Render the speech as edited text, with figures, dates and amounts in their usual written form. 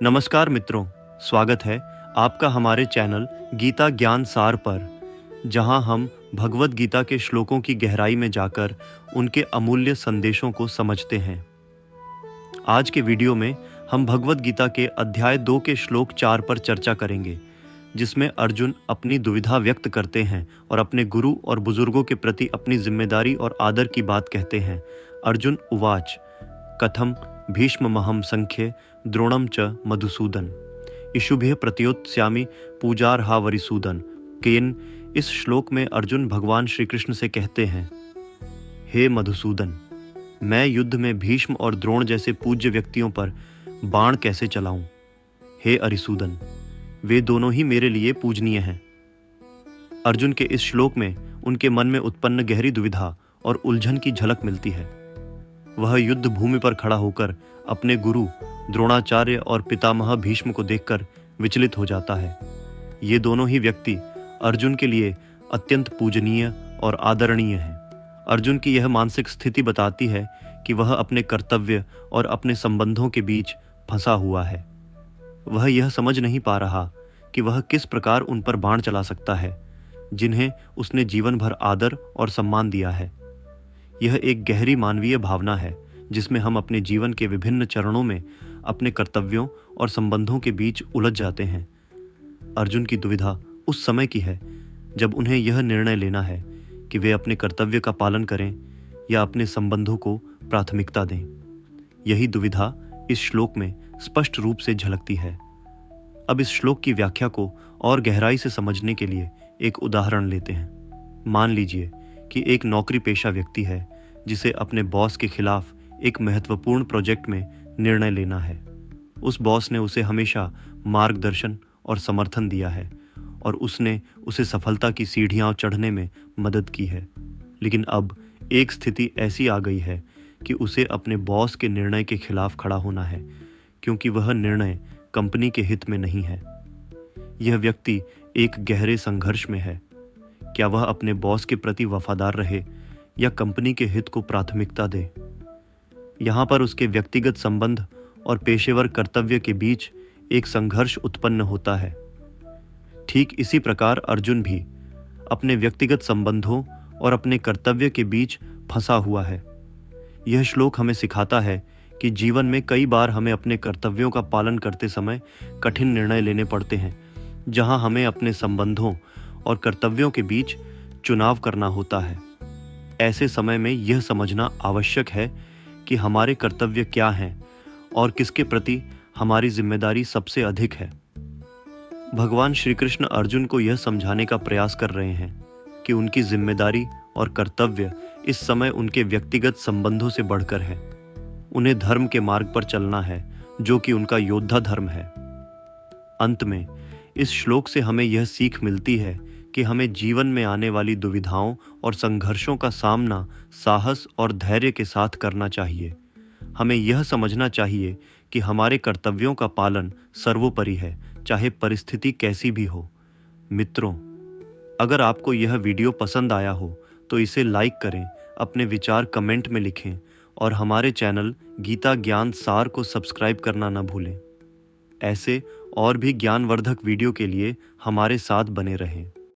नमस्कार मित्रों, स्वागत है आपका हमारे चैनल गीता ज्ञान सार पर, जहां हम भगवत गीता के श्लोकों की गहराई में जाकर उनके अमूल्य संदेशों को समझते हैं। आज के वीडियो में हम भगवत गीता के अध्याय 2 के श्लोक 4 पर चर्चा करेंगे, जिसमें अर्जुन अपनी दुविधा व्यक्त करते हैं और अपने गुरु और बुजुर्गों के प्रति अपनी जिम्मेदारी और आदर की बात कहते हैं। अर्जुन उवाच कथम भीष्ममहं संख्ये द्रोणम च मधुसूदन इषुभिः प्रत्योत्स्यामि पूजार्हा वरिसूदन। केन इस श्लोक में अर्जुन भगवान श्री कृष्ण से कहते हैं, हे मधुसूदन, मैं युद्ध में भीष्म और द्रोण जैसे पूज्य व्यक्तियों पर बाण कैसे चलाऊं? हे अरिसूदन, वे दोनों ही मेरे लिए पूजनीय हैं। अर्जुन के इस श्लोक में उनके मन में उत्पन्न गहरी दुविधा और उलझन की झलक मिलती है। वह युद्ध भूमि पर खड़ा होकर अपने गुरु द्रोणाचार्य और पितामह भीष्म को देखकर विचलित हो जाता है। ये दोनों ही व्यक्ति अर्जुन के लिए अत्यंत पूजनीय और आदरणीय हैं। अर्जुन की यह मानसिक स्थिति बताती है कि वह अपने कर्तव्य और अपने संबंधों के बीच फंसा हुआ है। वह यह समझ नहीं पा रहा कि वह किस प्रकार उन पर बाण चला सकता है, जिन्हें उसने जीवन भर आदर और सम्मान दिया है। यह एक गहरी मानवीय भावना है, जिसमें हम अपने जीवन के विभिन्न चरणों में अपने कर्तव्यों और संबंधों के बीच उलझ जाते हैं। अर्जुन की दुविधा उस समय की है जब उन्हें यह निर्णय लेना है कि वे अपने कर्तव्य का पालन करें या अपने संबंधों को प्राथमिकता दें। यही दुविधा इस श्लोक में स्पष्ट रूप से झलकती है। अब इस श्लोक की व्याख्या को और गहराई से समझने के लिए एक उदाहरण लेते हैं। मान लीजिए कि एक नौकरी पेशा व्यक्ति है जिसे अपने बॉस के खिलाफ एक महत्वपूर्ण प्रोजेक्ट में निर्णय लेना है। उस बॉस ने उसे हमेशा मार्गदर्शन और समर्थन दिया है और उसने उसे सफलता की सीढ़ियां चढ़ने में मदद की है। लेकिन अब एक स्थिति ऐसी आ गई है कि उसे अपने बॉस के निर्णय के खिलाफ खड़ा होना है, क्योंकि वह निर्णय कंपनी के हित में नहीं है। यह व्यक्ति एक गहरे संघर्ष में है। क्या वह अपने बॉस के प्रति वफादार रहे या कंपनी के हित को प्राथमिकता दे? यहाँ पर उसके व्यक्तिगत संबंध और पेशेवर कर्तव्य के बीच एक संघर्ष उत्पन्न होता है। ठीक इसी प्रकार अर्जुन भी अपने व्यक्तिगत संबंधों और अपने कर्तव्य के बीच फंसा हुआ है। यह श्लोक हमें सिखाता है कि जीवन में कई बार हमें अपने कर्तव्यों का पालन करते समय कठिन निर्णय लेने पड़ते हैं, जहां हमें अपने संबंधों और कर्तव्यों के बीच चुनाव करना होता है। ऐसे समय में यह समझना आवश्यक है कि हमारे कर्तव्य क्या हैं और किसके प्रति हमारी जिम्मेदारी सबसे अधिक है। भगवान श्री कृष्ण अर्जुन को यह समझाने का प्रयास कर रहे हैं कि उनकी जिम्मेदारी और कर्तव्य इस समय उनके व्यक्तिगत संबंधों से बढ़कर है। उन्हें धर्म के मार्ग पर चलना है, जो कि उनका योद्धा धर्म है। अंत में इस श्लोक से हमें यह सीख मिलती है कि हमें जीवन में आने वाली दुविधाओं और संघर्षों का सामना साहस और धैर्य के साथ करना चाहिए। हमें यह समझना चाहिए कि हमारे कर्तव्यों का पालन सर्वोपरि है, चाहे परिस्थिति कैसी भी हो। मित्रों, अगर आपको यह वीडियो पसंद आया हो तो इसे लाइक करें, अपने विचार कमेंट में लिखें और हमारे चैनल गीता ज्ञान सार को सब्सक्राइब करना न भूलें। ऐसे और भी ज्ञानवर्धक वीडियो के लिए हमारे साथ बने रहें।